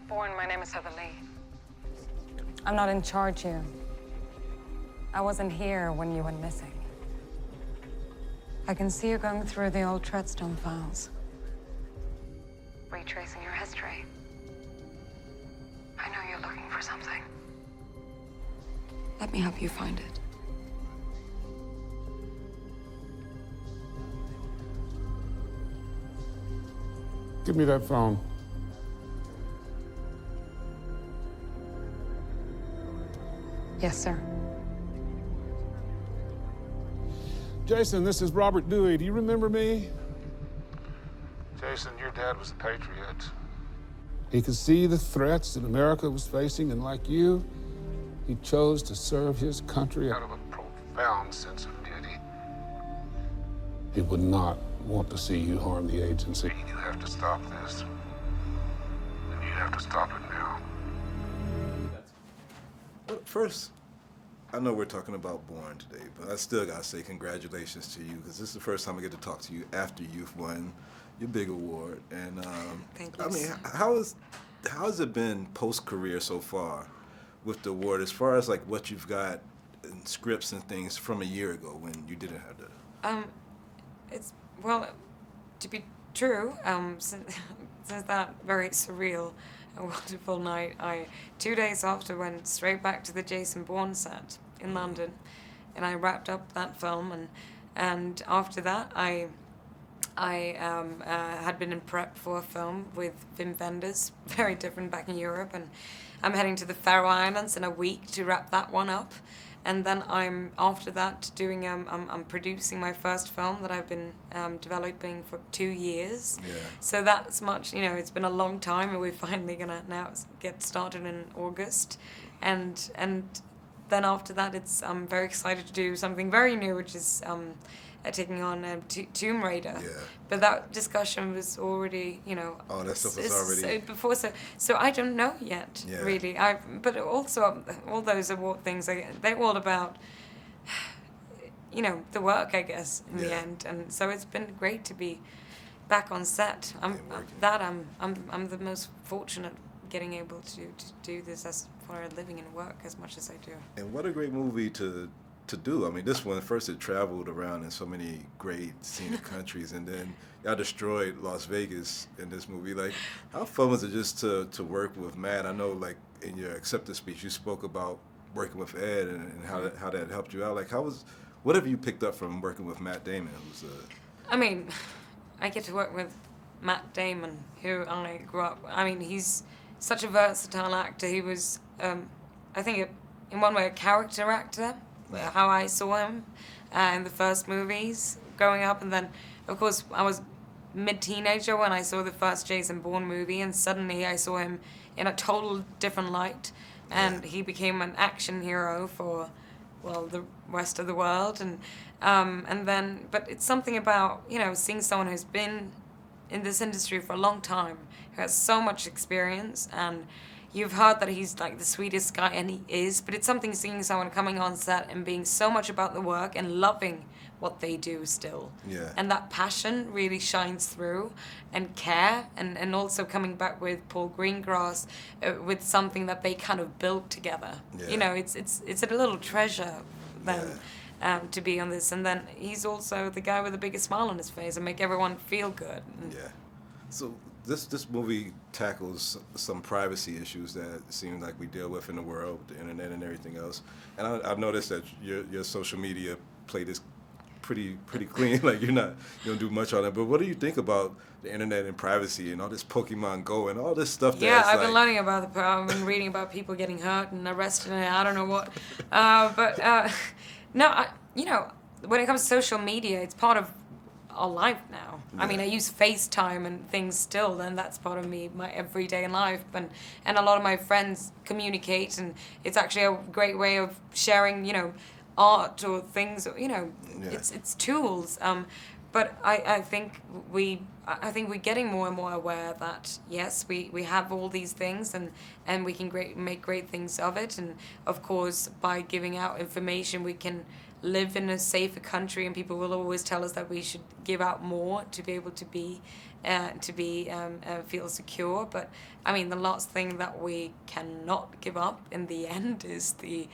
Bourne, my name is Heather Lee. I'm not in charge here. I wasn't here when you went missing. I can see you're going through the old Treadstone files. Retracing your history. I know you're looking for something. Let me help you find it. Give me that phone. Yes, sir. Jason, this is Robert Dewey. Do you remember me? Jason, your dad was a patriot. He could see the threats that America was facing, and like you, he chose to serve his country Out of a profound sense of duty. He would not want to see you harm the agency. You have to stop this. And you have to stop it now. Well, first, I know we're talking about Bourne today, but I still gotta say congratulations to you, because this is the first time I get to talk to you after you've won your big award. And Thank you. I mean, how has it been post-career so far with the award, as far as like what you've got in scripts and things from a year ago when you didn't have that? It's, well, to be true, since that very surreal and wonderful night, 2 days after, went straight back to the Jason Bourne set in London, and I wrapped up that film, and after that, I had been in prep for a film with Wim Wenders, very different back in Europe, and I'm heading to the Faroe Islands in a week to wrap that one up. And then after that, I'm producing my first film that I've been developing for 2 years. Yeah. So that's much, it's been a long time, and we're finally gonna now get started in August. And then after that, I'm very excited to do something very new, which is taking on Tomb Raider. Yeah. But that discussion was already, Oh, that stuff was already... before, so I don't know yet, Yeah. really. But also, all those award things, they're all about, the work, I guess, in the end. And so it's been great to be back on set. I'm the most fortunate getting able to do this as for a living and work as much as I do. And what a great movie to do. I mean, this one, first it traveled around in so many great scenic countries, and then y'all destroyed Las Vegas in this movie. Like, how fun was it just to work with Matt? I know, like, in your acceptance speech, you spoke about working with Ed and how that helped you out. Like, what have you picked up from working with Matt Damon? I mean, I get to work with Matt Damon, who I grew up... I mean, he's such a versatile actor. He was, I think, in one way, a character actor, how I saw him in the first movies growing up. And then, of course, I was mid-teenager when I saw the first Jason Bourne movie, and suddenly I saw him in a total different light, and he became an action hero for, well, the rest of the world. And then, but it's something about, seeing someone who's been in this industry for a long time, who has so much experience, and you've heard that he's like the sweetest guy, and he is, but it's something seeing someone coming on set and being so much about the work and loving what they do still. Yeah. And that passion really shines through, and care, and also coming back with Paul Greengrass with something that they kind of built together. Yeah. It's a little treasure then to be on this. And then he's also the guy with the biggest smile on his face and make everyone feel good. Yeah. So this movie tackles some privacy issues that it seems like we deal with in the world, the internet and everything else. And I've noticed that your social media plate is pretty clean. Like you don't do much on it. But what do you think about the internet and privacy and all this Pokemon Go and all this stuff? I've been learning about I've been reading about people getting hurt and arrested and I don't know what. When it comes to social media, it's part of our life now. Yeah. I mean, I use FaceTime and things still, and that's part of me, my everyday life. And a lot of my friends communicate, and it's actually a great way of sharing, art or things, it's tools. But I think we're getting more and more aware that, yes, we have all these things and we can make great things of it. And, of course, by giving out information, we can live in a safer country, and people will always tell us that we should give out more to be able to feel secure. But I mean, the last thing that we cannot give up in the end is the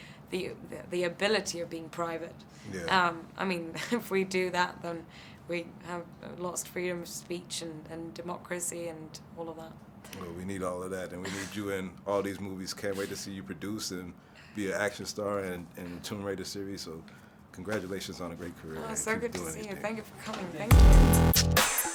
ability of being private. Yeah. I mean, if we do that, then we have lost freedom of speech and democracy and all of that. Well, we need all of that, and we need you in all these movies. Can't wait to see you produce and be an action star in Tomb Raider series. So congratulations on a great career. Oh, and so keep good to doing see you. anything. Thank you for coming. Thank you.